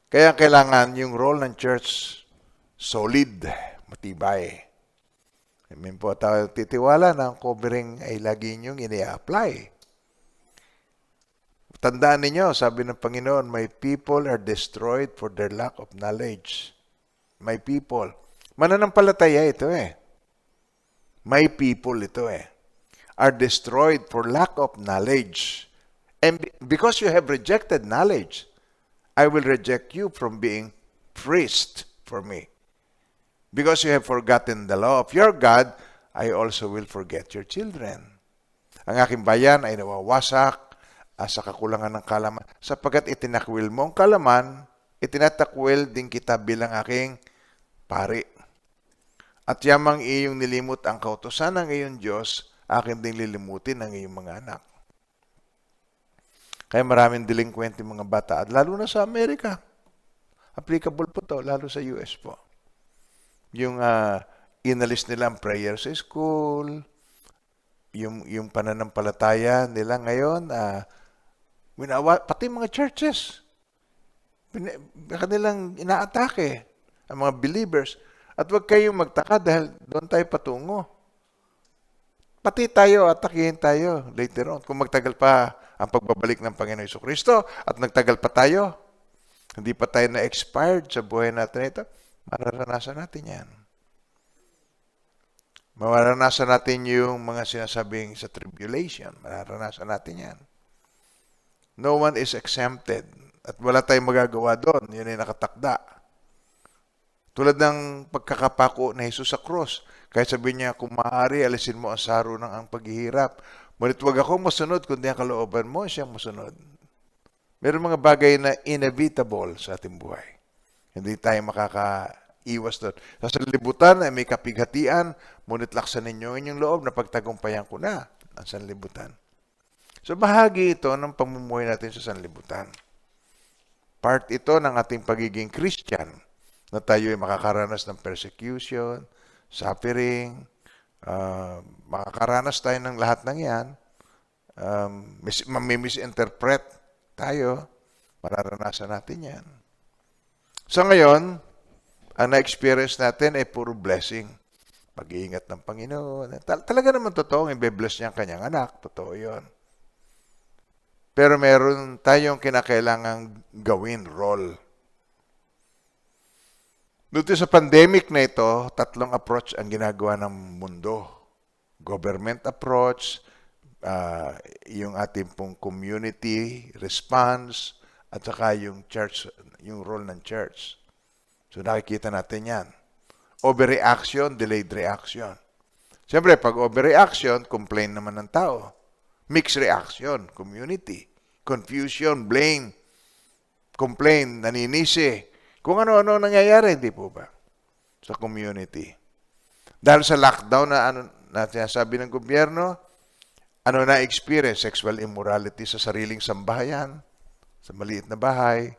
Kaya kailangan yung role ng church solid, matibay. Amen po, tayo titiwala na ang covering ay lagi niyong ini-apply. Tandaan ninyo, sabi ng Panginoon, my people are destroyed for their lack of knowledge. My people. Mananampalataya ito eh. My people ito eh. Are destroyed for lack of knowledge. And because you have rejected knowledge, I will reject you from being priest for me. Because you have forgotten the law of your God, I also will forget your children. Ang aking bayan ay nawawasak sa kakulangan ng kalaman. Sapagkat itinakwil mo ang kalaman, itinatakwil din kita bilang aking pari. At yamang iyong nilimot ang kautusan ng iyong Diyos, akin din lilimutin ang iyong mga anak. Kaya maraming delinquent mga bata, at lalo na sa Amerika. Applicable po to, lalo sa US po. Yung inalis nila ang prayer sa school, yung pananampalataya nila ngayon, pati mga churches, kanilang inaatake ang mga believers. At huwag kayong magtaka dahil doon tayo patungo. Pati tayo, atakihin tayo later on. Kung magtagal pa ang pagbabalik ng Panginoon Jesucristo at nagtagal pa tayo, hindi pa tayo na-expired sa buhay natin ito, mararanasan natin yan. Mararanasan natin yung mga sinasabing sa tribulation. Mararanasan natin yan. No one is exempted. At wala tayong magagawa doon. Yun ay nakatakda. Tulad ng pagkakapako ni Jesus sa cross. Kahit sabi niya, kung maaari, alisin mo ang saro ng ang paghihirap. Ngunit huwag ako masunod, kundi ang kalooban mo siyang masunod. Meron mga bagay na inevitable sa ating buhay. Hindi tayo makakaiwas doon. Sa sanlibutan ay may kapighatian, ngunit laksan ninyo inyong loob na pagtagumpayan ko na ang sanlibutan. So bahagi ito ng pamumuhay natin sa sanlibutan. Part ito ng ating pagiging Christian, na tayo ay makakaranas ng persecution, suffering, makakaranas tayo ng lahat ng yan, mamisinterpret tayo, mararanasan natin yan. So ngayon, ang na-experience natin ay puro blessing. Pag-iingat ng Panginoon. Talaga naman totoo, i-bless niya ang kanyang anak. Totoo yun. Pero meron tayong kinakailangang gawin, role. Dito sa pandemic na ito, tatlong approach ang ginagawa ng mundo. Government approach, yung ating pong community response, at saka yung church, yung role ng church. So nakikita natin yan. Overreaction, delayed reaction. Siyempre, pag overreaction, complain naman ng tao. Mixed reaction, community. Confusion, blame, complain, naninisi. Kung ano-ano nangyayari, hindi po ba? Sa community. Dahil sa lockdown na sinasabi ng gobyerno, ano na-experience? Sexual immorality sa sariling sambahayan, sa maliit na bahay.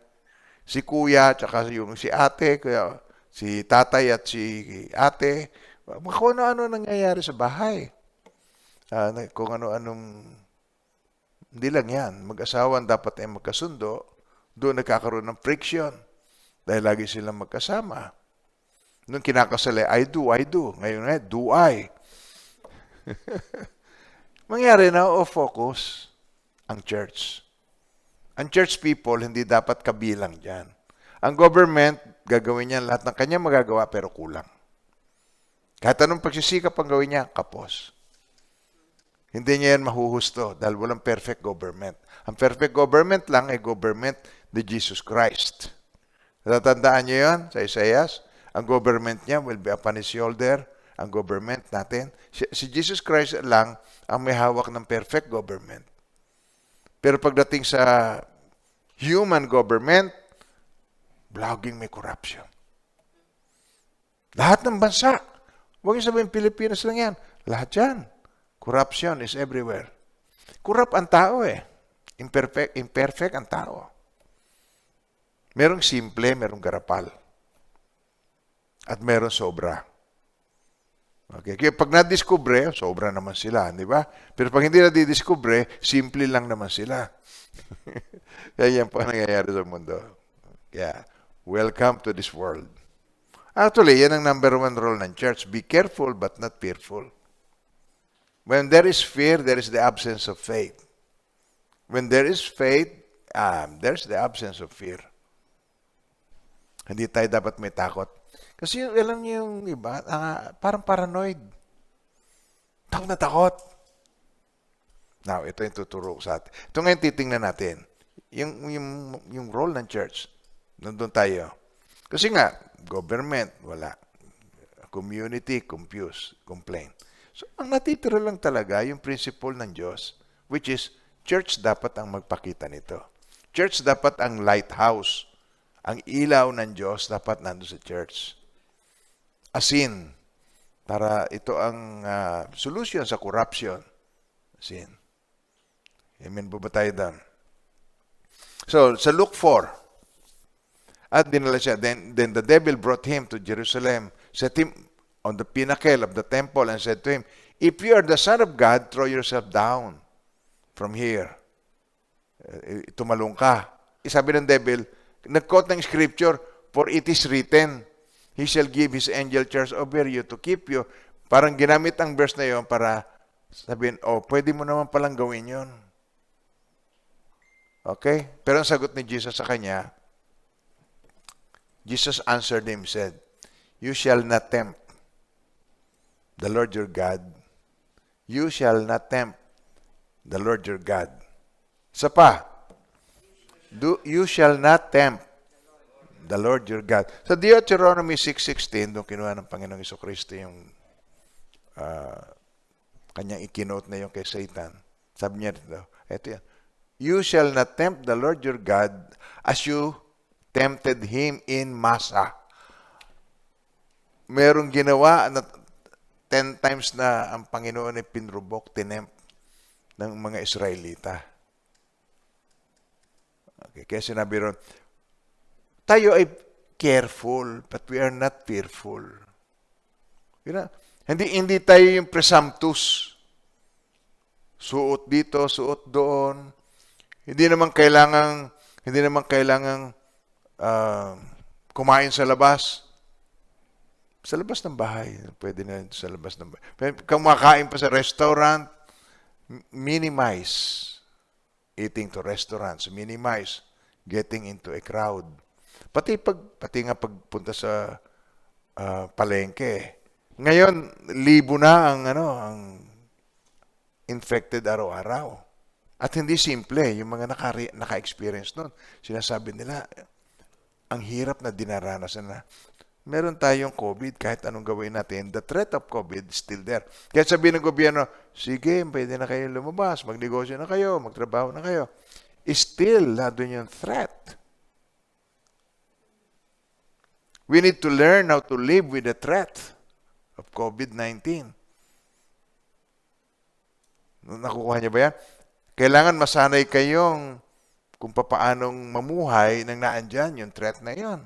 Si kuya, tsaka yung si ate, kaya si tatay at si ate, kung ano-ano nangyayari sa bahay. Kung ano-anong, hindi lang yan, mag-asawan dapat ay magkasundo, doon nagkakaroon ng friction. Dahil lagi silang magkasama. Nung kinakasal, I do. Ngayon do I. Mangyari na, focus ang church. Ang church people, hindi dapat kabilang dyan. Ang government, gagawin niya lahat ng kanya magagawa, pero kulang. Kahit anong pagsisikap ang gawin niya, kapos. Hindi niya yan mahuhusto dahil walang perfect government. Ang perfect government lang ay government ni Jesus Christ. Natatandaan niyo yun sa Isaias? Ang government niya will be upon his shoulder. Ang government natin. Si Jesus Christ lang ang may hawak ng perfect government. Pero pagdating sa human government, blogging may corruption. Lahat ng bansa. Huwag niyo sabihin Pilipinas lang yan. Lahat yan. Corruption is everywhere. Corrupt ang tao eh. Imperfect ang tao. Merong simple, merong garapal. At merong sobra. Okay. Kaya pag na-discover, sobra naman sila, di ba? Pero pag hindi na-discover, simple lang naman sila. Kaya yan po ang nangyayari sa mundo. Kaya welcome to this world. Actually, yan ang number one rule ng church. Be careful but not fearful. When there is fear, there is the absence of faith. When there is faith, there's the absence of fear. Hindi tayo dapat may takot. Kasi alam niyo yung iba, parang paranoid. Takot na takot. Now, ito yung tuturo sa atin. Ito ngayon titingnan natin. Yung role ng church. Nandun tayo. Kasi nga, government, wala. Community, confused, complain. So, ang natitira lang talaga yung principle ng Diyos, which is, church dapat ang magpakita nito. Church dapat ang lighthouse. Ang ilaw ng Diyos dapat nandun sa church. Asin, para ito ang solution sa corruption. Asin. Amen po ba tayo doon? So, sa Luke 4, at dinala siya. Then the devil brought him to Jerusalem, set him on the pinnacle of the temple, and said to him, "If you are the Son of God, throw yourself down from here." Tumalong ka. Sabi ng devil, nag-quote ng scripture, "For it is written, He shall give His angel charge over you to keep you." Parang ginamit ang verse na yon para sabihin, pwede mo naman palang gawin yon. Okay? Pero ang sagot ni Jesus sa kanya, Jesus answered him, said, "You shall not tempt the Lord your God. You shall not tempt the Lord your God." Isa pa, you shall not tempt the Lord your God. Sa Deuteronomy 6:16, doon kinuha ng Panginoong Jesucristo yung kanyang ikinote na yung kay Satan. Sabi niya dito, eto yan, "You shall not tempt the Lord your God as you tempted Him in Massa." Merong ginawa na 10 times na ang Panginoon ay pinrubok, tinempt ng mga Israelita. Okay, kaya sinabi ron, tayo ay careful, but we are not fearful. Hindi tayo yung presumptuous. Suot dito, suot doon. Hindi naman kailangang kumain sa labas. Sa labas ng bahay. Pwede na sa labas ng bahay. Kumakain pa sa restaurant, minimize eating to restaurants. Minimize getting into a crowd. Pati nga pagpunta sa palengke. Ngayon, libo na ang infected araw-araw. At hindi simple, yung mga naka-experience nun. Sinasabi nila, ang hirap na dinaranasan na. Meron tayong COVID, kahit anong gawin natin, the threat of COVID is still there. Kaya sabihin ng gobyerno, sige, pwede na kayo lumabas, magnegosyo na kayo, magtrabaho na kayo. Still, nandun yung threat. We need to learn how to live with the threat of COVID-19. Nakukuha niyo ba yan? Kailangan masanay kayong kung paanong mamuhay nang naandyan yung threat na yon.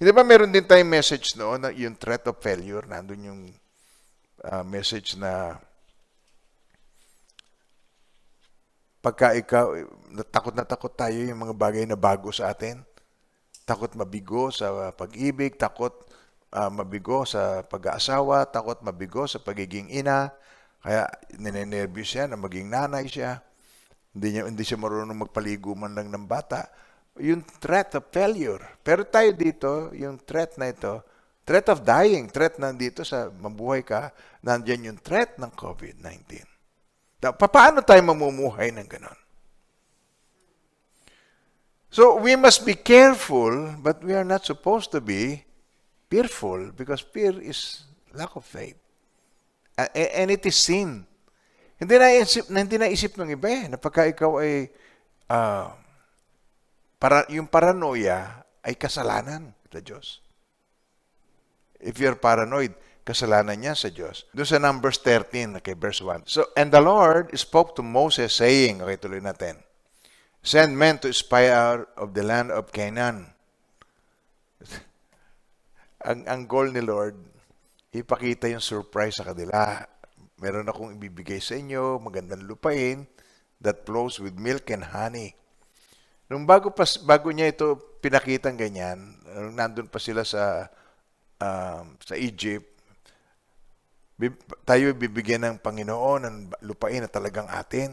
Hindi ba meron din tayong message noon na yung threat of failure? Nandun yung message na pagka ikaw, na takot tayo yung mga bagay na bago sa atin. Takot mabigo sa pag-ibig, takot mabigo sa pag-aasawa, takot mabigo sa pagiging ina. Kaya ninenervyos siya na maging nanay siya. Hindi siya marunong magpaligo man lang ng bata. Yung threat of failure. Pero tayo dito, yung threat na ito, threat of dying, threat na dito sa mabuhay ka, nandiyan yung threat ng COVID-19. Paano tayo mamumuhay ng ganon? So, we must be careful, but we are not supposed to be fearful because fear is lack of faith. And it is sin. Hindi naisip ng iba na pagka ikaw ay yung paranoia ay kasalanan sa Diyos. If you're paranoid, kasalanan niya sa Diyos. Doon sa Numbers 13, okay, verse 1. So, and the Lord spoke to Moses saying, okay, tuloy natin, "Send men to spy out of the land of Canaan." Ang goal ni Lord, ipakita yung surprise sa kanila. Meron akong ibibigay sa inyo, magandang lupain that flows with milk and honey. Bago niya ito pinakitang ganyan, nandun pa sila sa Egypt, tayo bibigyan ng Panginoon ng lupain na talagang atin.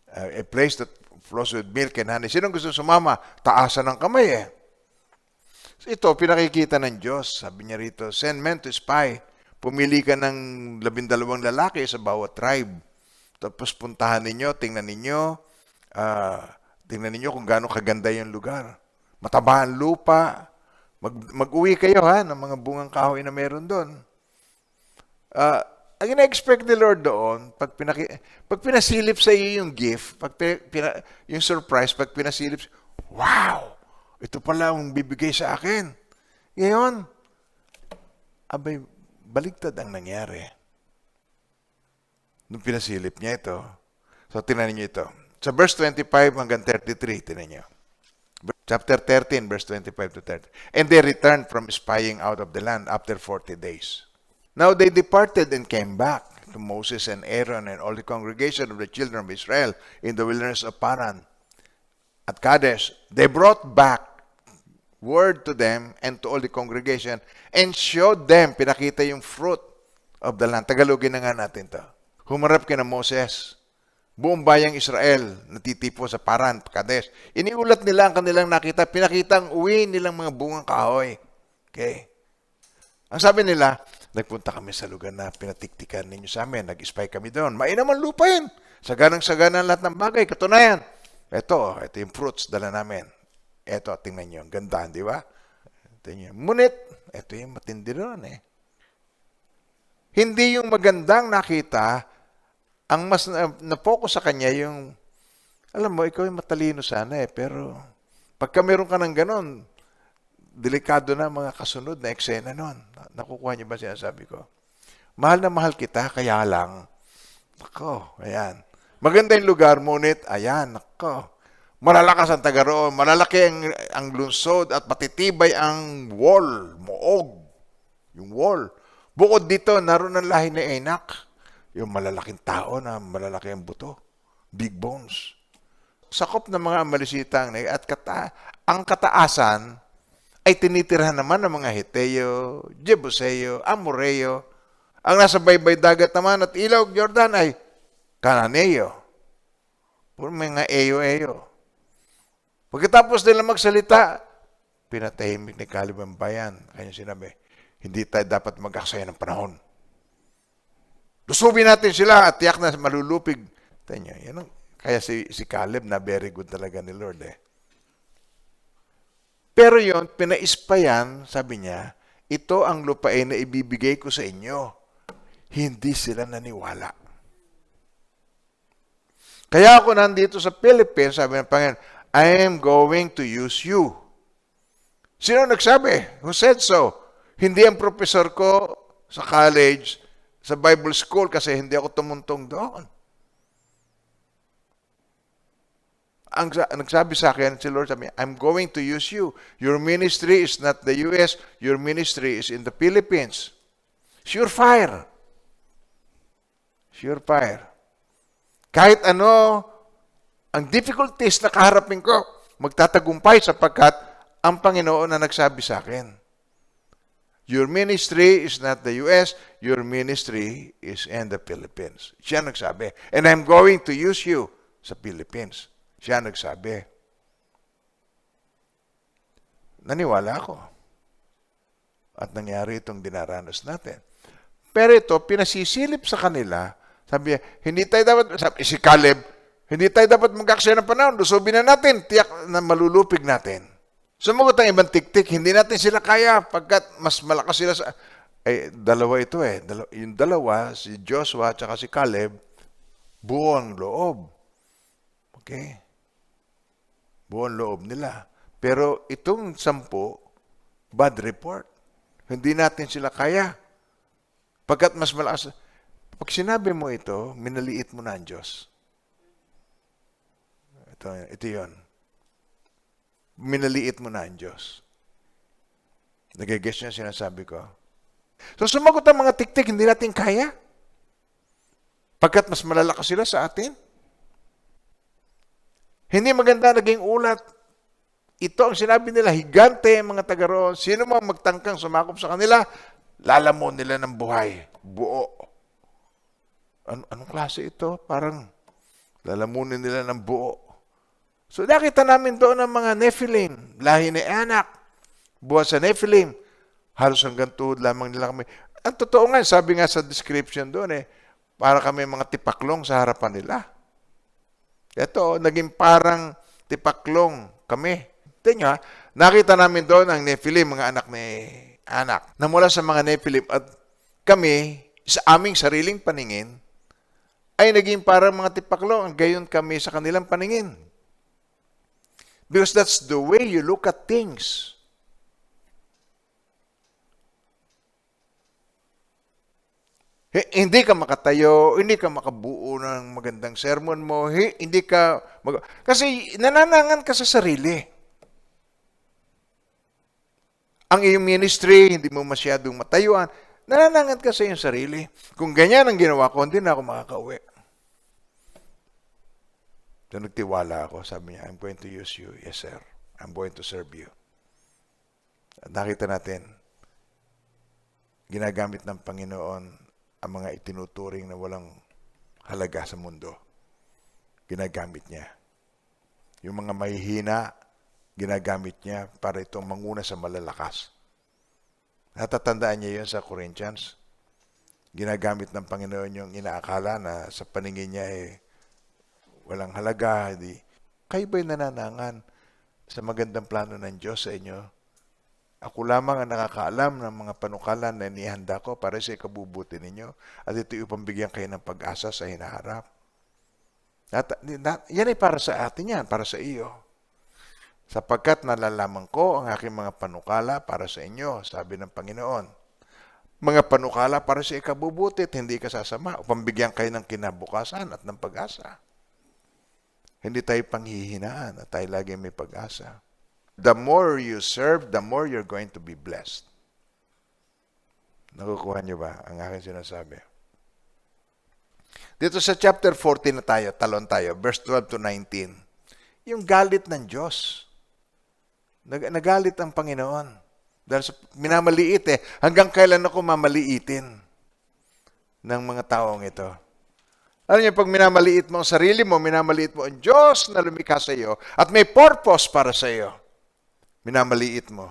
A place that flows with milk and honey. Sinong gusto sumama? Taasan ng kamay eh. So ito, pinakikita ng Diyos. Sabi niya rito, send men to spy. Pumili ka ng 12 lalaki sa bawat tribe. Tapos puntahan ninyo, tingnan ninyo kung gaano kaganda yung lugar. Mataba ang lupa. Mag-uwi kayo ng mga bungang kahoy na meron doon. Ang ina-expect ni Lord doon, pag pinasilip sa iyo yung gift, yung surprise, pag pinasilip, wow! Ito pala ang bibigay sa akin. Ngayon, abay, baligtad ang nangyari. Nung pinasilip niya ito. So, tinan niyo ito. Sa verse 25 hanggang 33, tinan niyo. Chapter 13, verse 25 to 30. And they returned from spying out of the land after 40 days. Now they departed and came back to Moses and Aaron and all the congregation of the children of Israel in the wilderness of Paran. At Kadesh, they brought back word to them and to all the congregation and showed them, pinakita yung fruit of the land. Tagalogin na nga natin to. Humarap kina Moses, buong bayang Israel, natitipo sa Paran, Kadesh. Iniulat nila ang kanilang nakita, pinakita ang uwi nilang mga bungang kahoy. Okay. Ang sabi nila, nagpunta kami sa lugar na pinatiktikan ninyo sa amin. Nag-spy kami doon. Mainam ang lupain. Saganang-sagana lahat ng bagay. Katunayan. Ito yung fruits dala namin. Ito, tingnan nyo. Ang ganda, di ba? Ngunit, ito yung matindi doon eh. Hindi yung magandang nakita, ang mas na-focus sa kanya yung, alam mo, ikaw yung matalino sana eh, pero pagka meron ka ng ganon, delikado na mga kasunod na eksena nun. Nakukuha niyo ba sinasabi ko? Mahal na mahal kita, kaya lang, nako, ayan. Maganda yung lugar, ngunit, ayan, nako. Malalakas ang taga roon, malalaki ang lungsod at matitibay ang wall, moog, yung wall. Bukod dito, naroon ang lahi ni Enak, yung malalaking tao na malalaki ang buto, big bones. Sakop ng mga Amalisitang at ang kataasan ay tinitirhan naman ng mga Hiteo, Jebuseo, Amoreo. Ang nasa baybay dagat naman at ilog Jordan ay Kananeo. Puro mga eyo-eyo. Pagkatapos nila magsalita, pinatahimik ni Caleb ang bayan. Kanya sinabi, hindi tayo dapat mag-aksaya ng panahon. Lusubin natin sila at tiyak na malulupig. Kaya si Caleb na very good talaga ni Lord eh. Pero yon pinaispayan, sabi niya, ito ang lupain na ibibigay ko sa inyo. Hindi sila naniwala. Kaya ako nandito sa Philippines, sabi ng Panginoon, I am going to use you. Sino nagsabi? Who said so? Hindi ang professor ko sa college, sa Bible school, kasi hindi ako tumuntong doon. Ang nagsabi sa akin, si Lord sabi, I'm going to use you. Your ministry is not the US. Your ministry is in the Philippines. Sure fire. Sure fire. Kahit ano, ang difficulties na kaharapin ko, magtatagumpay sapagkat ang Panginoon na nagsabi sa akin. Your ministry is not the US. Your ministry is in the Philippines. Siya nagsabi. And I'm going to use you sa Philippines. Siya nagsabi. Naniwala ako. At nangyari itong dinaranas natin. Pero ito, pinasisilip sa kanila, sabi niya, hindi tayo dapat, si Caleb, hindi tayo dapat mag-aksaya ng panahon, lusubin na natin, tiyak na malulupig natin. Sumagot ang ibang tiktik, hindi natin sila kaya, pagkat mas malakas sila sa, dalawa ito eh. Yung dalawa, si Joshua at si Caleb, buo ang loob. Okay? Buong loob nila. Pero itong 10, bad report. Hindi natin sila kaya. Pagkat mas malakas. Pag sinabi mo ito, minaliit mo na ang Diyos. Ito yun. Minaliit mo na ang Diyos. Nagigess niya sinasabi ko. So sumagot ang mga tiktik, hindi natin kaya. Pagkat mas malalakas sila sa atin. Hindi maganda naging ulat. Ito ang sinabi nila, higante ang mga taga roon. Sino mang magtangkang sumakop sa kanila, lalamon nila ng buhay. Buo. Anong klase ito? Parang lalamunin nila ng buo. So nakita namin doon ang mga Nephilim, lahi ni Anak, buwan sa Nephilim. Halos hanggang tuhod lamang nila kami. Ang totoo nga, sabi nga sa description doon para kami mga tipaklong sa harapan nila. Ito, naging parang tipaklong kami. Tingnan, nakita namin doon ang Nephilim, mga anak ni Anak, na mula sa mga Nephilim at kami, sa aming sariling paningin, ay naging parang mga tipaklong, gayon kami sa kanilang paningin. Because that's the way you look at things. Hindi ka makatayo, hindi ka makabuo ng magandang sermon mo, hindi ka kasi nananangan ka sa sarili. Ang iyong ministry, hindi mo masyadong matayuan, nananangan ka sa iyong sarili. Kung ganyan ang ginawa ko, hindi na ako makakauwi. So nagtiwala ako, sabi niya, I'm going to use you. Yes, sir. I'm going to serve you. At nakita natin, ginagamit ng Panginoon ang mga itinuturing na walang halaga sa mundo. Ginagamit niya. Yung mga mahihina, ginagamit niya para itong manguna sa malalakas. Natatandaan niya yun sa Corinthians. Ginagamit ng Panginoon yung inaakala na sa paningin niya walang halaga. Kayo ba'y nananangan sa magandang plano ng Diyos sa inyo? Ako lamang ang nakakaalam ng mga panukala na inihanda ko para sa ikabubuti ninyo. At ito ipambigyan kayo ng pag-asa sa hinaharap. Yan ay para sa atin yan, para sa iyo. Sapagkat nalalaman ko ang aking mga panukala para sa inyo, sabi ng Panginoon. Mga panukala para sa ikabubuti at hindi ka sasama. Upambigyan kayo ng kinabukasan at ng pag-asa. Hindi tayo panghihinaan at tayo lagi may pag-asa. The more you serve, the more you're going to be blessed. Nakukuha niyo ba ang aking sinasabi? Dito sa chapter 14 na tayo, talon tayo, verse 12 to 19. Yung galit ng Diyos. Nagalit ang Panginoon. Dahil minamaliit Hanggang kailan ako mamaliitin ng mga taong ito? Alam niyo, pag minamaliit mo ang sarili mo, minamaliit mo ang Diyos na lumikha sa iyo at may purpose para sa iyo. Minamaliit mo.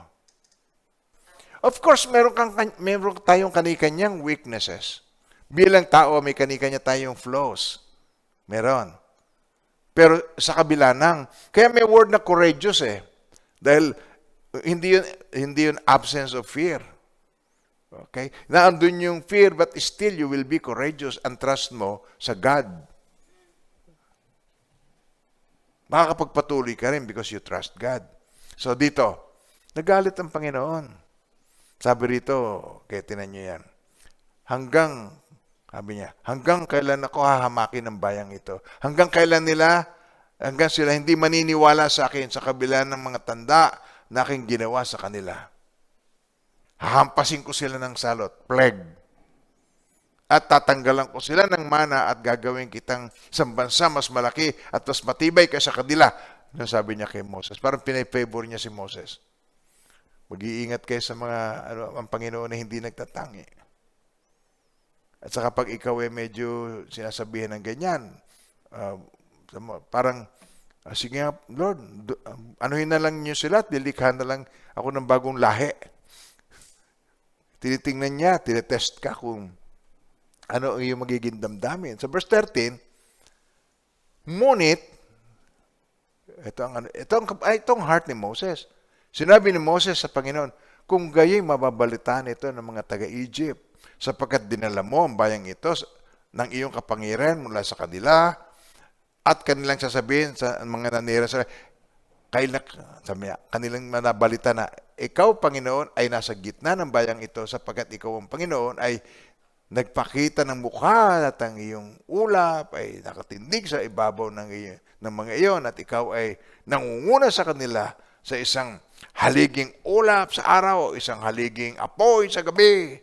Of course, meron tayong kanikanyang weaknesses. Bilang tao, may kanikanya tayong flaws. Meron. Pero sa kabila kaya may word na courageous Dahil hindi yun absence of fear. Okay? Naandun yung fear, but still you will be courageous and trust mo sa God. Makakapagpatuloy ka rin because you trust God. So dito, nagalit ang Panginoon. Sabi rito, kaya tinan nyo yan, sabi niya, hanggang kailan ako hahamakin ng bayang ito? Hanggang sila hindi maniniwala sa akin sa kabila ng mga tanda na aking ginawa sa kanila. Hahampasin ko sila ng salot, plague. At tatanggalan ko sila ng mana at gagawin kitang isang bansa mas malaki at mas matibay kaysa kanila. Ano sabi niya kay Moses? Parang pinay-favor niya si Moses. Mag-iingat kayo sa mga ang Panginoon na hindi nagtatangi. At saka pag ikaw medyo sinasabihan ng ganyan, parang, sige nga, Lord, anuhin na lang niyo sila at dilikha na lang ako ng bagong lahi. Tinitingnan niya, tinetest ka kung ano ang iyong magiging damdamin. Sa verse 13, ngunit, itong heart ni Moses. Sinabi ni Moses sa Panginoon, kung gayo'y mababalitaan ito ng mga taga-Egypt, sapagkat dinala mo ang bayang ito ng iyong kapangyarihan mula sa kanila, at kanilang sasabihin sa mga nanira sa kanilang manabalita na, ikaw, Panginoon, ay nasa gitna ng bayang ito, sapagkat ikaw ang Panginoon ay nagpakita ng mukha at ang iyong ulap ay nakatindig sa ibabaw ng mga iyon at ikaw ay nangunguna sa kanila sa isang haliging ulap sa araw o isang haliging apoy sa gabi.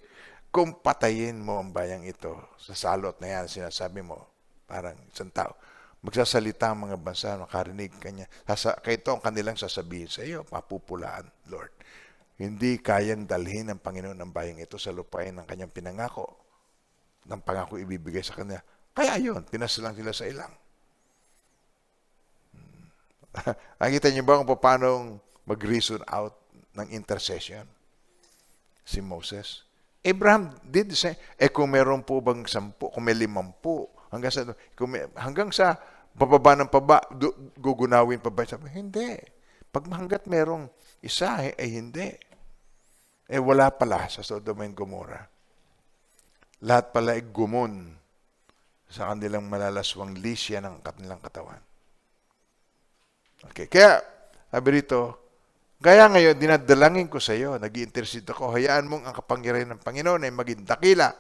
Kung patayin mo ang bayang ito sa salot na yan, sinasabi mo, parang isang tao, Magsasalita ang mga bansa, makarinig kanya. Kaya ito ang kanilang sasabihin sa iyo, papupulaan, Lord. Hindi kayang dalhin ng Panginoon ang bayang ito sa lupain ng kanyang pinangako, ng pangako ibibigay sa kanya. Kaya yun, pinaslang sila sa ilang. Nakita niyo ba kung paano mag-reason out ng intercession si Moses? Abraham did say, kung meron po bang 10, kung may 50, hanggang sa bababa ng gugunawin pa ba? Sabi, hindi. Pag hanggat merong isa, hindi. Wala pala sa Sodom and Gomorrah. Lahat pala ay gumon sa kanilang malalaswang lisya ng kanilang katawan. Okay, kaya, sabi rito, kaya ngayon, dinadalangin ko sa iyo, nag-i-intercede ako, hayaan mong ang kapangyarihan ng Panginoon ay maging dakila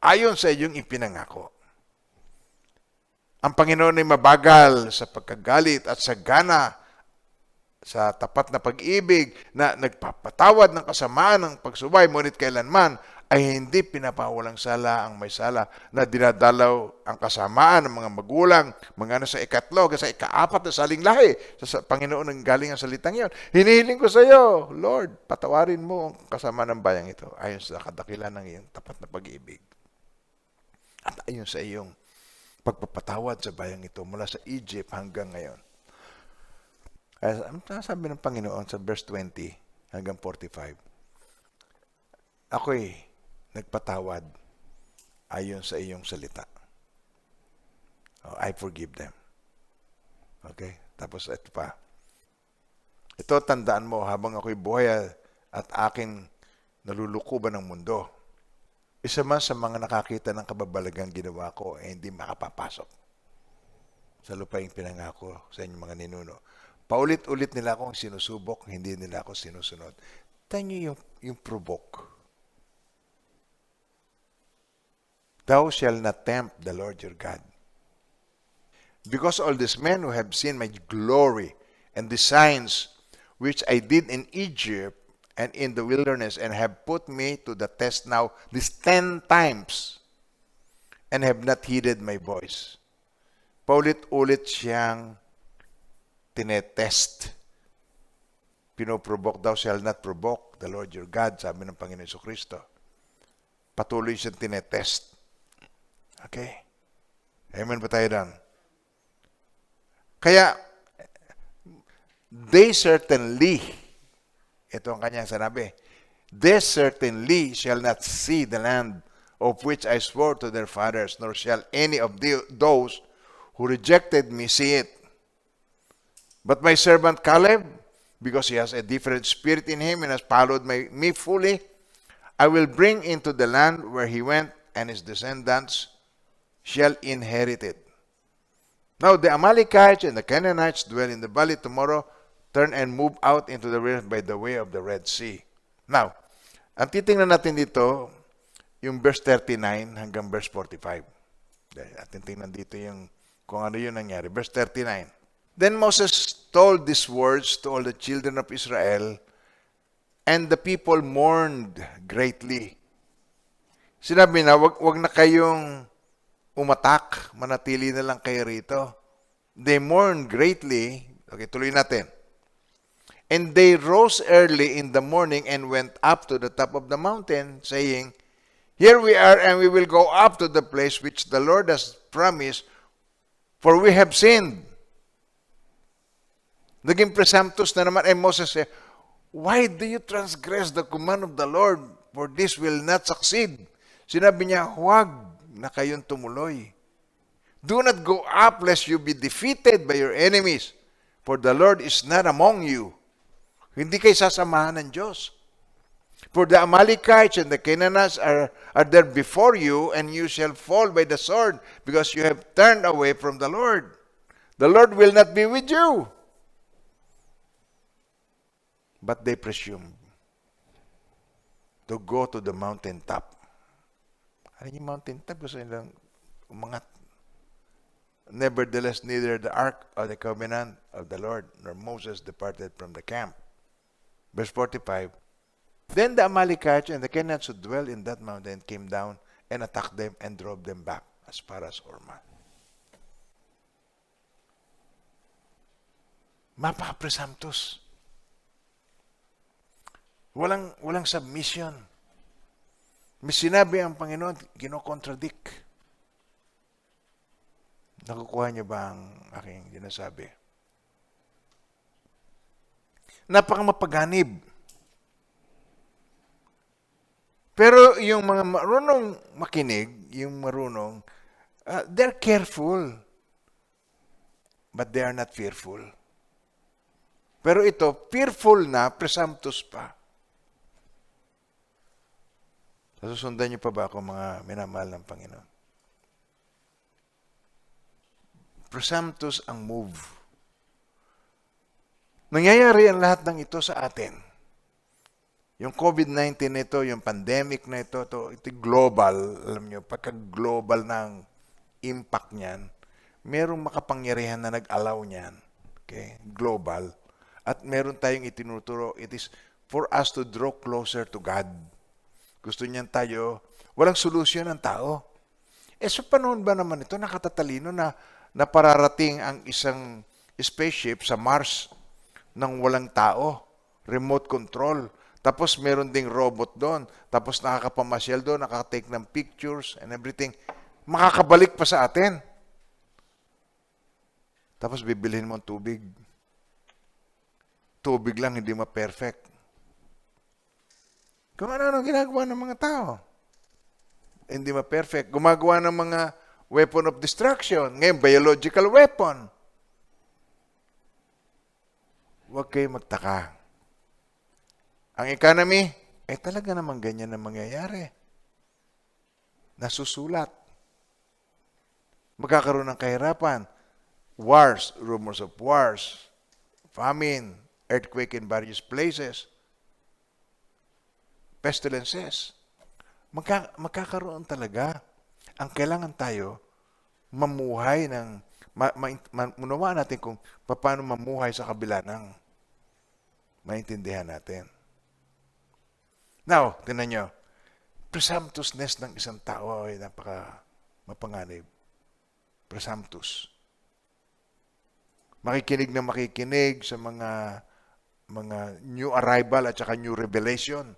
ayon sa iyong ipinangako. Ang Panginoon ay mabagal sa pagkagalit at sagana sa tapat na pag-ibig na nagpapatawad ng kasamaan ng pagsubay, ngunit kailanman ay hindi pinapawalang sala ang may sala na dinadalaw ang kasamaan ng mga magulang, mga sa ikatlo, sa ikaapat na saling lahi. Sa Panginoon ang galing ang salitang yon. Hinihiling ko sa iyo, Lord, patawarin mo ang kasamaan ng bayang ito ayon sa kadakilan ng iyong tapat na pag-ibig. At ayon sa iyong pagpapatawad sa bayang ito mula sa Egypt hanggang ngayon. Sabi ng Panginoon sa verse 20 hanggang 45, ako'y nagpatawad ayon sa iyong salita. I forgive them. Okay? Tapos ito pa. Ito tandaan mo habang ako'y buhay at aking nalulukuban ng mundo. Isa man sa mga nakakita ng kababalagang ginawa ko hindi makapapasok sa lupaing pinangako sa inyong mga ninuno. Paulit-ulit nila akong sinusubok, hindi nila ako sinusunod. Tanyo yung provoke. Thou shalt not tempt the Lord your God. Because all these men who have seen my glory and the signs which I did in Egypt and in the wilderness and have put me to the test now these 10 times and have not heeded my voice. Paulit-ulit siyang tinetest. Pinoprovoke, thou shalt not provoke the Lord your God, sabi ng Panginoon Jesucristo. Patuloy siyang tinetest. Okay? Amen ba tayo doon? Kaya, they certainly, ito ang kanyang sanabi, they certainly shall not see the land of which I swore to their fathers, nor shall any of those who rejected me see it. But my servant Caleb, because he has a different spirit in him and has followed me fully, I will bring into the land where he went, and his descendants shall inherit it. Now the Amalekites and the Canaanites dwell in the valley tomorrow, turn and move out into the wilderness by the way of the Red Sea. Now, ang titingnan natin dito, yung verse 39 hanggang verse 45. Atin tingnan dito yung kung ano yun nangyari. Verse 39. Then Moses told these words to all the children of Israel, and the people mourned greatly. Sinabi na, wag na kayong umatak, manatili na lang kayo rito. They mourned greatly. Okay, tuloy natin. And they rose early in the morning and went up to the top of the mountain, saying, here we are, and we will go up to the place which the Lord has promised, for we have sinned. Naging presumptuous na naman. And Moses said, why do you transgress the command of the Lord? For this will not succeed. Sinabi niya, huwag na kayong tumuloy. Do not go up lest you be defeated by your enemies. For the Lord is not among you. Hindi kayo sasamahan ng Diyos. For the Amalekites and the Canaanites are there before you, and you shall fall by the sword, because you have turned away from the Lord. The Lord will not be with you. But they presumed to go to the mountaintop. Ano yung mountaintop? Gusto nilang umangat. Nevertheless, neither the ark of the covenant of the Lord nor Moses departed from the camp. Verse 45. Then the Amalekites and the Canaanites who dwell in that mountain came down and attacked them and drove them back as far as Hormah. Mapa-presumptuous. Walang submission. May sinabi ang Panginoon, kino-contradict. Nakukuha niyo ba ang aking sinasabi? Napakamapaganib. Pero yung mga marunong makinig, yung marunong, they're careful. But they are not fearful. Pero ito, fearful na, presumptuous pa. Nasusundan niyo pa ba ako, mga minamahal ng Panginoon? Presumptuous ang move. Nangyayari ang lahat ng ito sa atin. Yung COVID-19 nito, yung pandemic na ito global, alam niyo, pagka-global ng impact niyan, merong makapangyarihan na nag-allow niyan. Okay? Global. At meron tayong itinuturo, it is for us to draw closer to God. Gusto niyan tayo, walang solusyon ng tao. Sa panahon ba naman ito, nakatatalino na pararating ang isang spaceship sa Mars nang walang tao, remote control. Tapos meron ding robot doon. Tapos nakakapamasyal doon, nakaka-take ng pictures and everything. Makakabalik pa sa atin. Tapos bibilhin mo ang tubig. Tubig lang, hindi ma-perfect. Kung ano ginagawa ng mga tao. Hindi ma-perfect. Gumagawa ng mga weapon of destruction. Ngayon, biological weapon. Huwag kayo magtaka. Ang economy, talaga naman ganyan na mangyayari. Nasusulat. Magkakaroon ng kahirapan. Wars, rumors of wars, famine, earthquake in various places, pestilences. Magkakaroon talaga. Ang kailangan tayo, mamuhay ng, munawaan natin kung paano mamuhay sa kabila ng maintindihan natin. Now, tingnan nyo, presumptuousness ng isang tao ay napaka mapanganib. Presumptuous. Makikinig na makikinig sa mga new arrival at saka new revelation.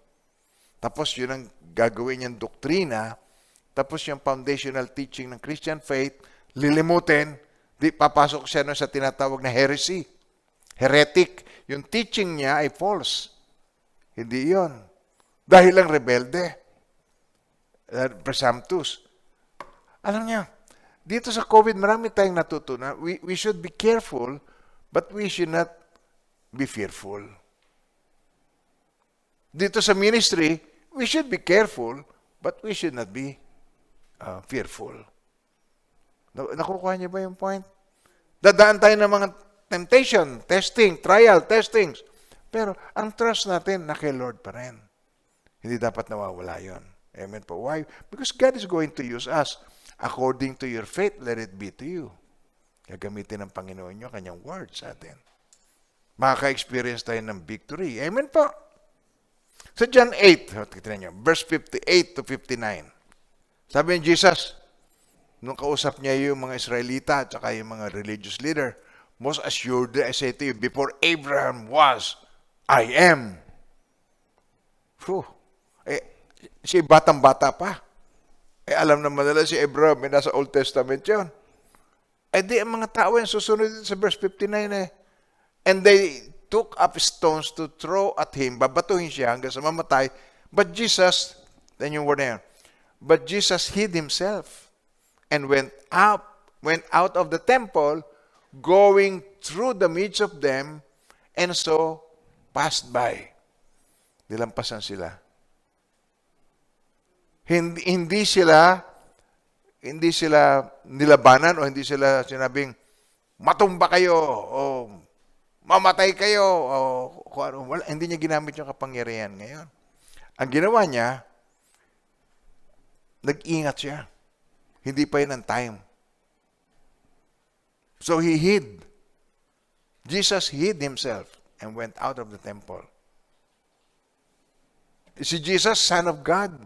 Tapos yun ang gagawin niyang doktrina. Tapos yung foundational teaching ng Christian faith, lilimutin, di papasok siya sa tinatawag na heresy. Heretic. Yung teaching niya ay false. Hindi yon. Dahil lang rebelde. Presumptuous. Alam niya, dito sa COVID, marami tayong natutunan. We should be careful, but we should not be fearful. Dito sa ministry, we should be careful, but we should not be fearful. Nakukuha niyo ba yung point? Dadaan tayo ng mga temptation, testing, trial, testings. Pero ang trust natin na kay Lord pa rin. Hindi dapat nawawala yun. Amen po. Why? Because God is going to use us. According to your faith, let it be to you. Gagamitin ng Panginoon nyo kanyang word sa atin. Makaka-experience tayo ng victory. Amen po. Sa John 8, tignan nyo, verse 58 to 59. Sabi ni Jesus, nung kausap niya yung mga Israelita at saka yung mga religious leader, most assuredly I say to you, before Abraham was, I am. Si batang-bata pa. Alam naman nila si Abraham, nasa Old Testament yun. Di ang mga tao yung susunod sa verse 59 And they took up stones to throw at him, babatuhin siya hanggang sa mamatay. But Jesus, then yung word na yun, but Jesus hid himself and went out of the temple, going through the midst of them, and so passed by. Nilampasan sila. Hindi sila nilabanan o hindi sila sinabing matumba kayo o mamatay kayo o kung ano. Hindi niya ginamit yung kapangyarihan ngayon. Ang ginawa niya, nag-ingat siya. Hindi pa yun ang time. So he hid. Jesus hid himself and went out of the temple. Si Jesus, Son of God.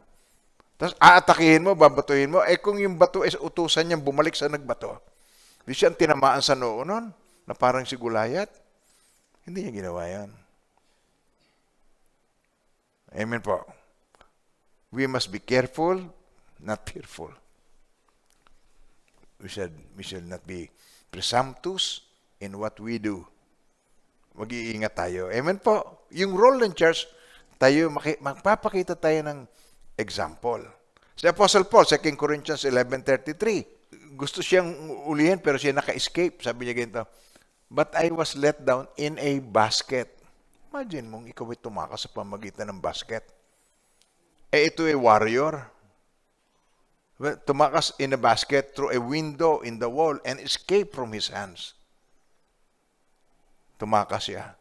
Tapos aatakihin mo, babatuhin mo. Kung yung bato is utusan niyang bumalik sa nagbato, di siya ang tinamaan sa noo nun, na parang si Gulayat. Hindi niya ginawa yan. Amen po. We must be careful, not fearful. We should not be presumptuous in what we do. Mag-iingat tayo. Amen po. Yung role ng church, tayo magpapakita tayo ng example. Si Apostle Paul, 2 Corinthians 11:33, gusto siyang ulihin pero siya naka-escape. Sabi niya ganito, but I was let down in a basket. Imagine mong ikaw ay tumakas sa pamagitan ng basket. Ito ay warrior. Tumakas in a basket through a window in the wall and escape from his hands. Tumakas siya.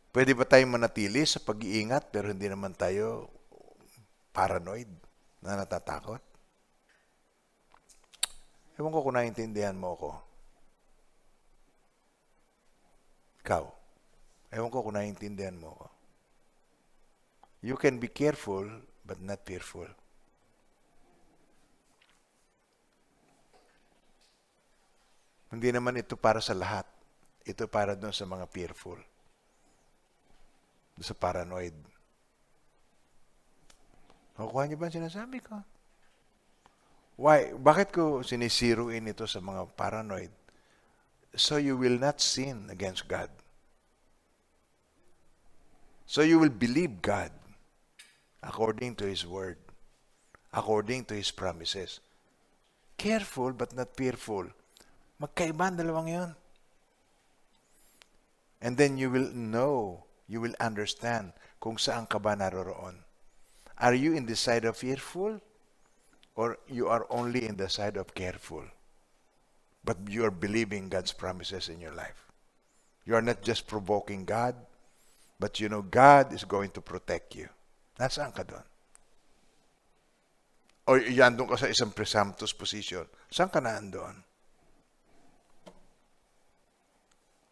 Pwede ba tayong manatili sa pag-iingat pero hindi naman tayo paranoid na natatakot? Ewan ko kung naiintindihan mo ako. Ikaw. Ewan ko kung naiintindihan mo ako. You can be careful but not fearful. Hindi naman ito para sa lahat. Ito para doon sa mga fearful. Sa paranoid. Nakukuha niyo ba ang sinasabi ko? Why? Bakit ko sinisiruin ito sa mga paranoid? So you will not sin against God. So you will believe God according to His Word, according to His promises. Careful but not fearful. Magkaiba ang dalawang yon. And then you will know, you will understand kung saan ka ba naroroon. Are you in the side of fearful? Or you are only in the side of careful? But you are believing God's promises in your life. You are not just provoking God, but you know God is going to protect you. Nasaan ka doon? O yan doon ka sa isang presumptuous position. Saan ka naandoon?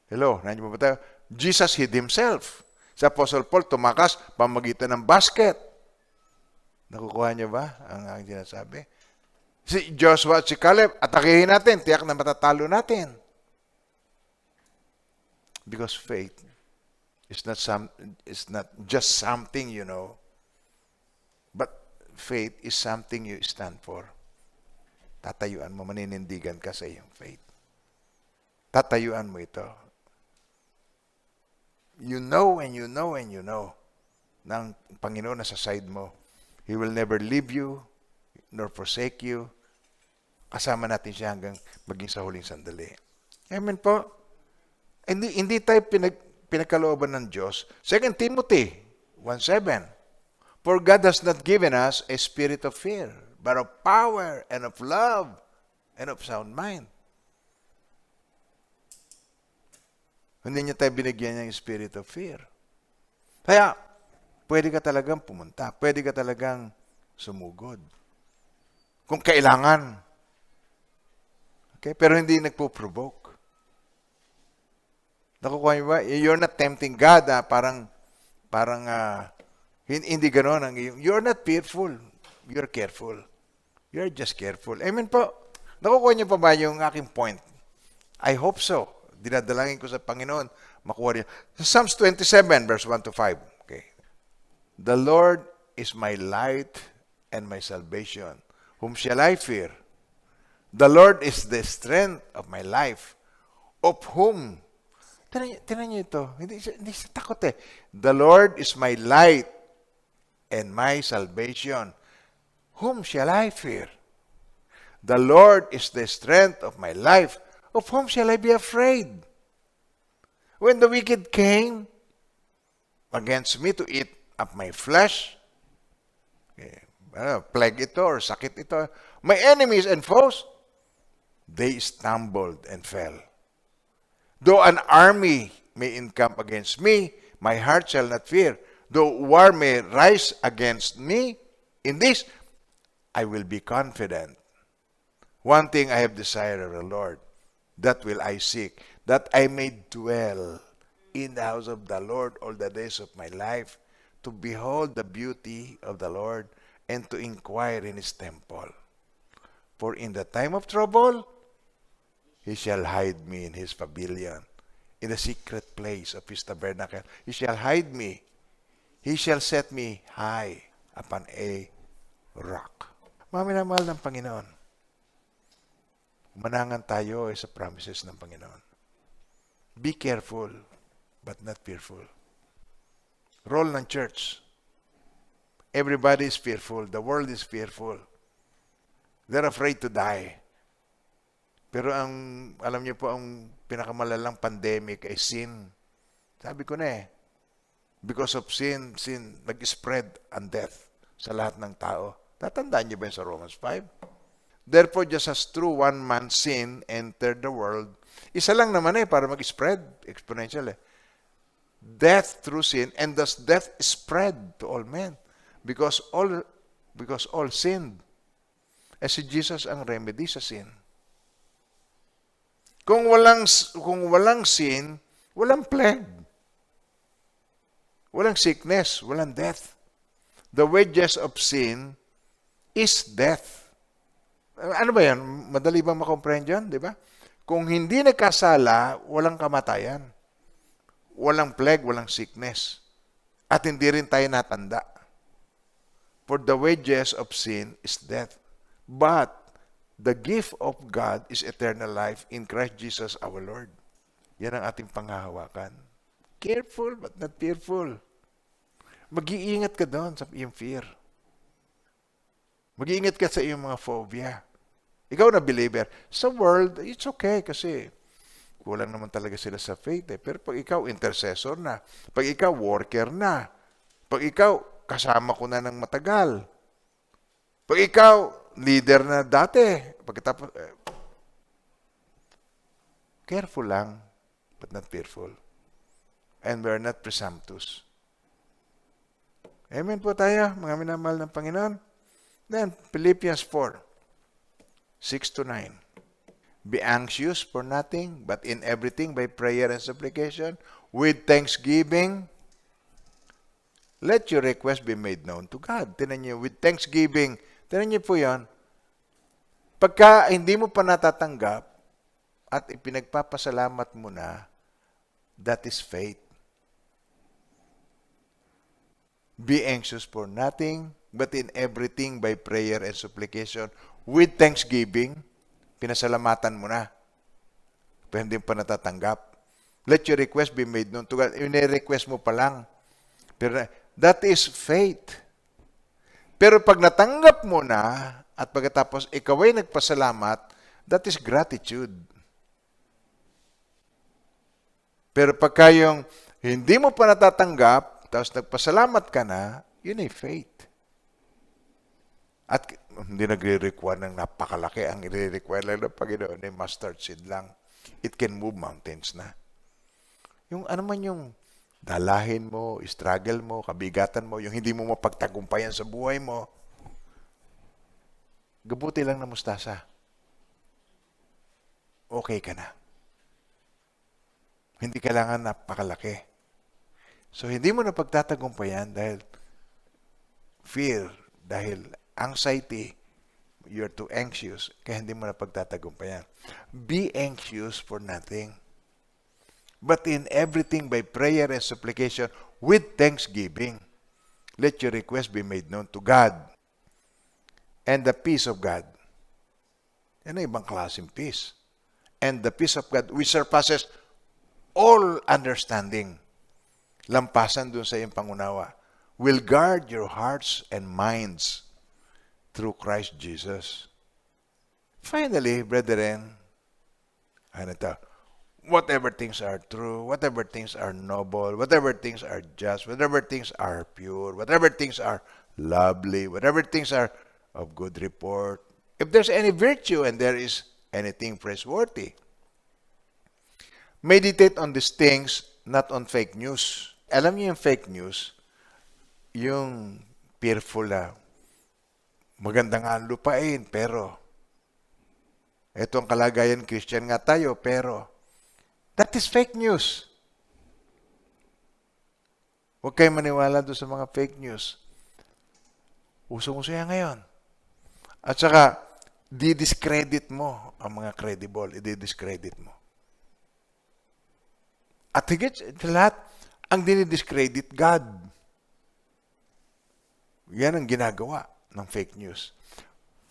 Hello, nandiyan mo ba tayo? Jesus hid himself. Sa Apostle Paul, tumakas pamagitan ng basket. Nakukuha niyo ba ang aking sinasabi? Si Joshua at si Caleb, atakihin natin, tiyak na matatalo natin. Because faith is not just something, you know, but faith is something you stand for. Tatayuan mo, maninindigan ka sa iyong faith. Tatayuan mo ito. You know and you know and you know na ang Panginoon nasa side mo. He will never leave you nor forsake you. Kasama natin siya hanggang maging sa huling sandali. Amen po. Hindi tayo pinagkalooban ng Diyos. 2 Timothy 1:7. For God has not given us a spirit of fear, but of power and of love and of sound mind. Hindi niya tayo binigyan ng spirit of fear. Kaya, pwede ka talagang pumunta. Pwede ka talagang sumugod. Kung kailangan. Okay? Pero hindi nagpo-provoke. Nakukuha niyo ba? You're not tempting God. Parang hindi gano'n ang iyong. You're not fearful. You're careful. You're just careful. Amen po. Nakukuha niyo pa ba yung aking point? I hope so. Dinadalangin ko sa Panginoon. Makuha niyo. Psalms 27, verse 1 to 5. Okay. The Lord is my light and my salvation. Whom shall I fear? The Lord is the strength of my life. Of whom? Tinan niyo ito. Hindi siya takot eh. The Lord is my light and my salvation. Whom shall I fear? The Lord is the strength of my life. Of whom shall I be afraid? When the wicked came against me to eat up my flesh, plague ito or sakit ito, my enemies and foes, they stumbled and fell. Though an army may encamp against me, my heart shall not fear. Though war may rise against me, in this I will be confident. One thing I have desired of the Lord, that will I seek, that I may dwell in the house of the Lord all the days of my life, to behold the beauty of the Lord and to inquire in His temple. For in the time of trouble, He shall hide me in his pavilion. In the secret place of his tabernacle, he shall hide me. He shall set me high upon a rock. Mga minamahal ng Panginoon, manangan tayo sa promises ng Panginoon. Be careful, but not fearful. Role ng church. Everybody is fearful. The world is fearful. They're afraid to die. Pero alam niyo po, ang pinakamalalang pandemic ay sin. Sabi ko na because of sin, nag-spread ang death sa lahat ng tao. Tatandaan niyo ba yun sa Romans 5? Therefore, just as through one man sin entered the world, isa lang naman para mag-spread, exponential death through sin, and thus death spread to all men. Because all sinned. Si Jesus ang remedy sa sin. Kung walang sin, walang plague. Walang sickness, walang death. The wages of sin is death. Ano ba yan? Madali ba makomprehend yan? Di ba? Kung hindi nagkasala, walang kamatayan. Walang plague, walang sickness. At hindi rin tayo natanda. For the wages of sin is death. But the gift of God is eternal life in Christ Jesus our Lord. Yan ang ating panghahawakan. Careful but not fearful. Mag-iingat ka doon sa iyong fear. Mag-iingat ka sa iyong mga phobia. Ikaw na believer. Sa world, it's okay kasi kulang naman talaga sila sa faith. Pero pag ikaw intercessor na, pag ikaw worker na, pag ikaw kasama ko na ng matagal, pag ikaw leader na dati, pagkatapos, careful lang, but not fearful. And we're not presumptuous. Amen po tayo, mga minamahal ng Panginoon. Then, Philippians 4, 6-9. Be anxious for nothing, but in everything by prayer and supplication, with thanksgiving, let your request be made known to God. Tinan niyo, with thanksgiving, tinan niyo po yan, pagka hindi mo pa natatanggap at ipinagpapasalamat mo na, that is faith. Be anxious for nothing, but in everything by prayer and supplication, with thanksgiving, pinasalamatan mo na. Pero hindi pa natatanggap. Let your request be made known to God. Ine-request mo pa lang. Pero that is faith. Pero pag natanggap mo na, at pagkatapos ikaw ay nagpasalamat, that is gratitude. Pero pagka yung hindi mo pa natatanggap, tapos nagpasalamat ka na, yun ay faith. At hindi nagre-require ng napakalaki. Ang i-require lang ng Panginoon ay mustard seed lang. It can move mountains na. Yung ano man yung dalahin mo, struggle mo, kabigatan mo, yung hindi mo mapagtagumpayan sa buhay mo, gabuti lang na mustasa. Okay ka na. Hindi kailangan napakalaki. So, hindi mo na pagtatagumpayan dahil fear, dahil anxiety, you're too anxious, kaya hindi mo na pagtatagumpayan. Be anxious for nothing, but in everything by prayer and supplication with thanksgiving, let your request be made known to God. And the peace of God, yan ang ibang klaseng peace. And the peace of God, which surpasses all understanding, lampasan dun sa iyong pangunawa, will guard your hearts and minds through Christ Jesus. Finally, brethren, whatever things are true, whatever things are noble, whatever things are just, whatever things are pure, whatever things are lovely, whatever things are of good report, if there's any virtue and there is anything praiseworthy, meditate on these things, not on fake news. Alam niyo yung fake news, yung fearful na maganda nga ang lupain, pero ito ang kalagayan, Christian nga tayo, pero that is fake news. Huwag kayo maniwala doon sa mga fake news. Usong-uso yan ngayon. At saka, di-discredit mo ang mga credible, i-discredit mo. At higit sa lahat, ang dinidiscredit, God. Yan ang ginagawa ng fake news.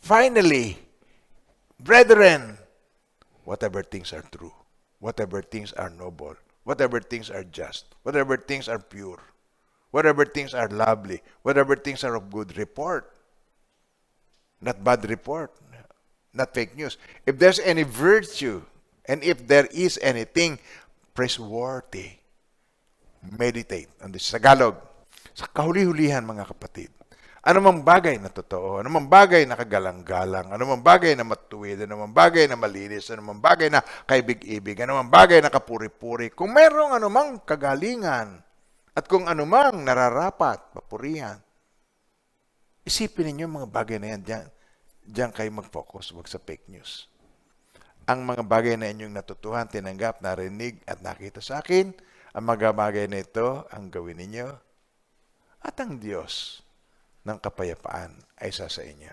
Finally, brethren, whatever things are true, whatever things are noble, whatever things are just, whatever things are pure, whatever things are lovely, whatever things are of good report, not bad report, not fake news. If there's any virtue, and if there is anything praiseworthy, meditate on this. Tagalog, sa kahuli-hulihan mga kapatid, anumang bagay na totoo, anumang bagay na kagalang-galang, anumang bagay na matuwid, anumang bagay na malinis, anumang bagay na kaibig-ibig, anumang bagay na kapuri-puri, kung merong anumang kagalingan, at kung anumang nararapat, papurihan, isipin ninyo mga bagay na yan, diyan kayo mag-focus, wag sa fake news. Ang mga bagay na inyong natutuhan, tinanggap, narinig, at nakita sa akin, ang mga bagay na ito, ang gawin ninyo, at ang Diyos ng kapayapaan ay isa sa inyo.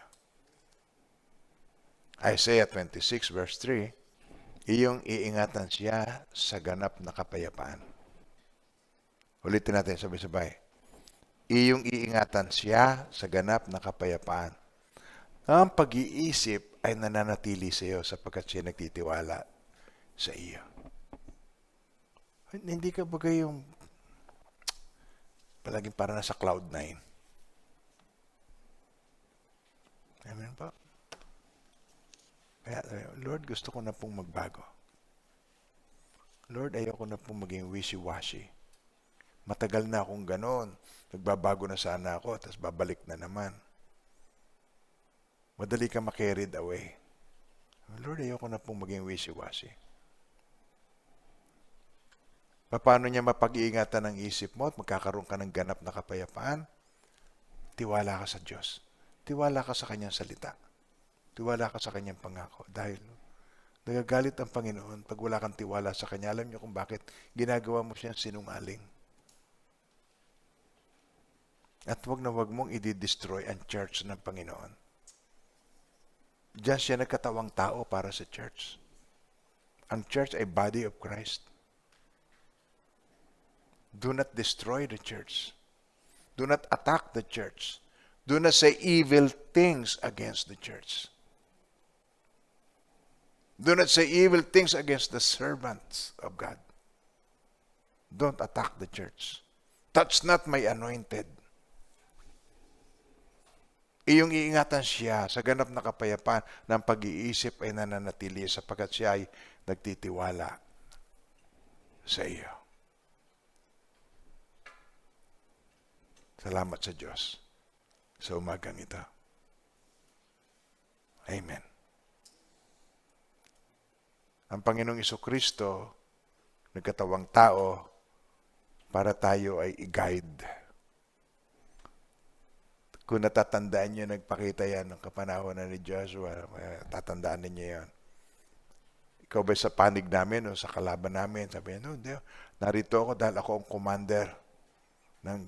Isaiah 26 verse 3, iyong iingatan siya sa ganap na kapayapaan. Ulitin natin sabay-sabay. Iyong iingatan siya sa ganap na kapayapaan. Ang pag-iisip ay nananatili sa iyo sapagkat siya nagtitiwala sa iyo. Hindi ka bagay yung palaging para nasa cloud 9. Amen po. Kaya, Lord, gusto ko na pong magbago. Lord, ayoko na pong maging wishy-washy. Matagal na akong ganon. Nagbabago na sana ako, tapos babalik na naman. Madali ka ma-carried away. Lord, ayoko na pong maging wishy-washy. Paano niya mapag-iingatan ang isip mo at magkakaroon ka ng ganap na kapayapaan? Tiwala ka sa Diyos. Tiwala ka sa Kanyang salita. Tiwala ka sa Kanyang pangako. Dahil nagagalit ang Panginoon pag wala kang tiwala sa Kanya. Alam niyo kung bakit ginagawa mo siyang sinungaling. At wag na wag mong i-destroy ang church ng Panginoon. Diyan siya nagkatawang tao para sa church. Ang church ay body of Christ. Do not destroy the church. Do not attack the church. Do not say evil things against the church. Do not say evil things against the servants of God. Don't attack the church. Touch not my anointed. Iyong iingatan siya sa ganap na kapayapaan ng pag-iisip ay nananatili sapagkat siya ay nagtitiwala sa iyo. Salamat sa Diyos sa umagang ito. Amen. Ang Panginoong Jesucristo nagkatawang tao para tayo ay i-guide. Kung natatandaan niyo, nagpakita yan ng kapanahonan ni Joshua, tatandaan ninyo yan. Ikaw ba sa panig namin o sa kalaban namin? Sabi niya, no, narito ako dahil ako ang commander ng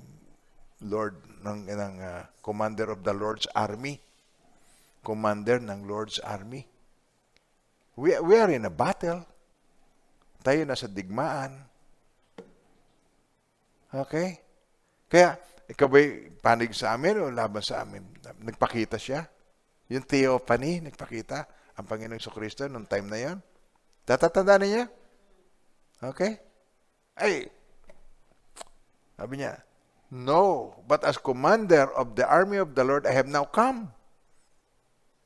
Lord commander of the Lord's army. Commander ng Lord's army. We are in a battle. Tayo nasa digmaan. Okay? Kaya, ikaw ba'y panig sa amin o laban sa amin? Nagpakita siya. Yung theophany, nagpakita ang Panginoong Jesucristo nung time na yon. Tatatandaan niya? Okay? Ay, sabi niya, no, but as commander of the army of the Lord, I have now come.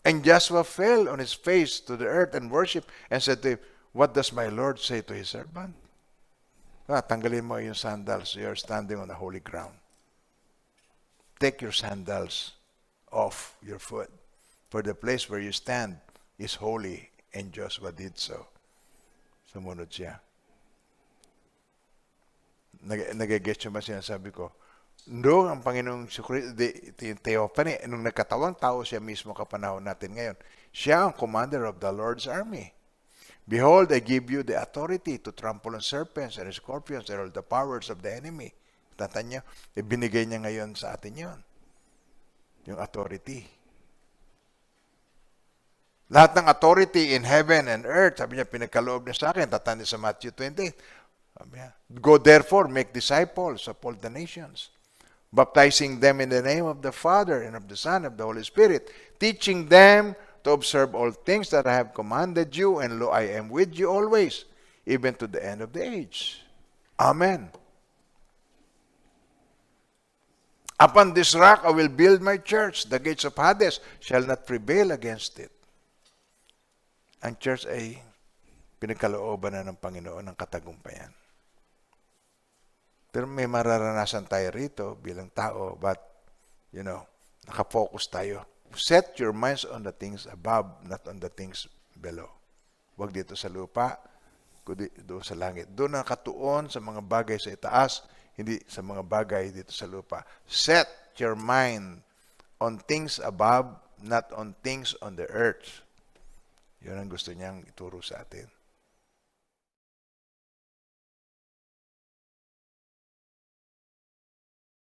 And Joshua fell on his face to the earth and worshiped and said to him, what does my Lord say to his servant? Tanggalin mo yung sandals. You're standing on the holy ground. Take your sandals off your foot, for the place where you stand is holy. And Joshua did so. Sumunod siya. Nag-get siya ba sinasabi ko? No, ang Panginoong theophany, nung nagkatawang tao siya mismo kapanahon natin ngayon, siya ang commander of the Lord's army. Behold, I give you the authority to trample on serpents and scorpions and all the powers of the enemy. Tatan niyo, ibinigay niya ngayon sa atin yon. Yung authority. Lahat ng authority in heaven and earth, sabi niya, pinagkaloob niya sa akin, tatanda sa Matthew 20. Sabi niya, go therefore, make disciples of all the nations, baptizing them in the name of the Father and of the Son and of the Holy Spirit, teaching them to observe all things that I have commanded you, and lo, I am with you always, even to the end of the age. Amen. Upon this rock I will build my church. The gates of Hades shall not prevail against it. Ang church ay pinagkalooban na ng Panginoon ng katagumpayan. Pero may mararanasan tayo rito bilang tao, but, nakafocus tayo. Set your minds on the things above, not on the things below. Huwag dito sa lupa, kundi doon sa langit. Doon nakatuon sa mga bagay sa itaas, hindi sa mga bagay dito sa lupa. Set your mind on things above, not on things on the earth. Yun ang gusto niyang ituro sa atin.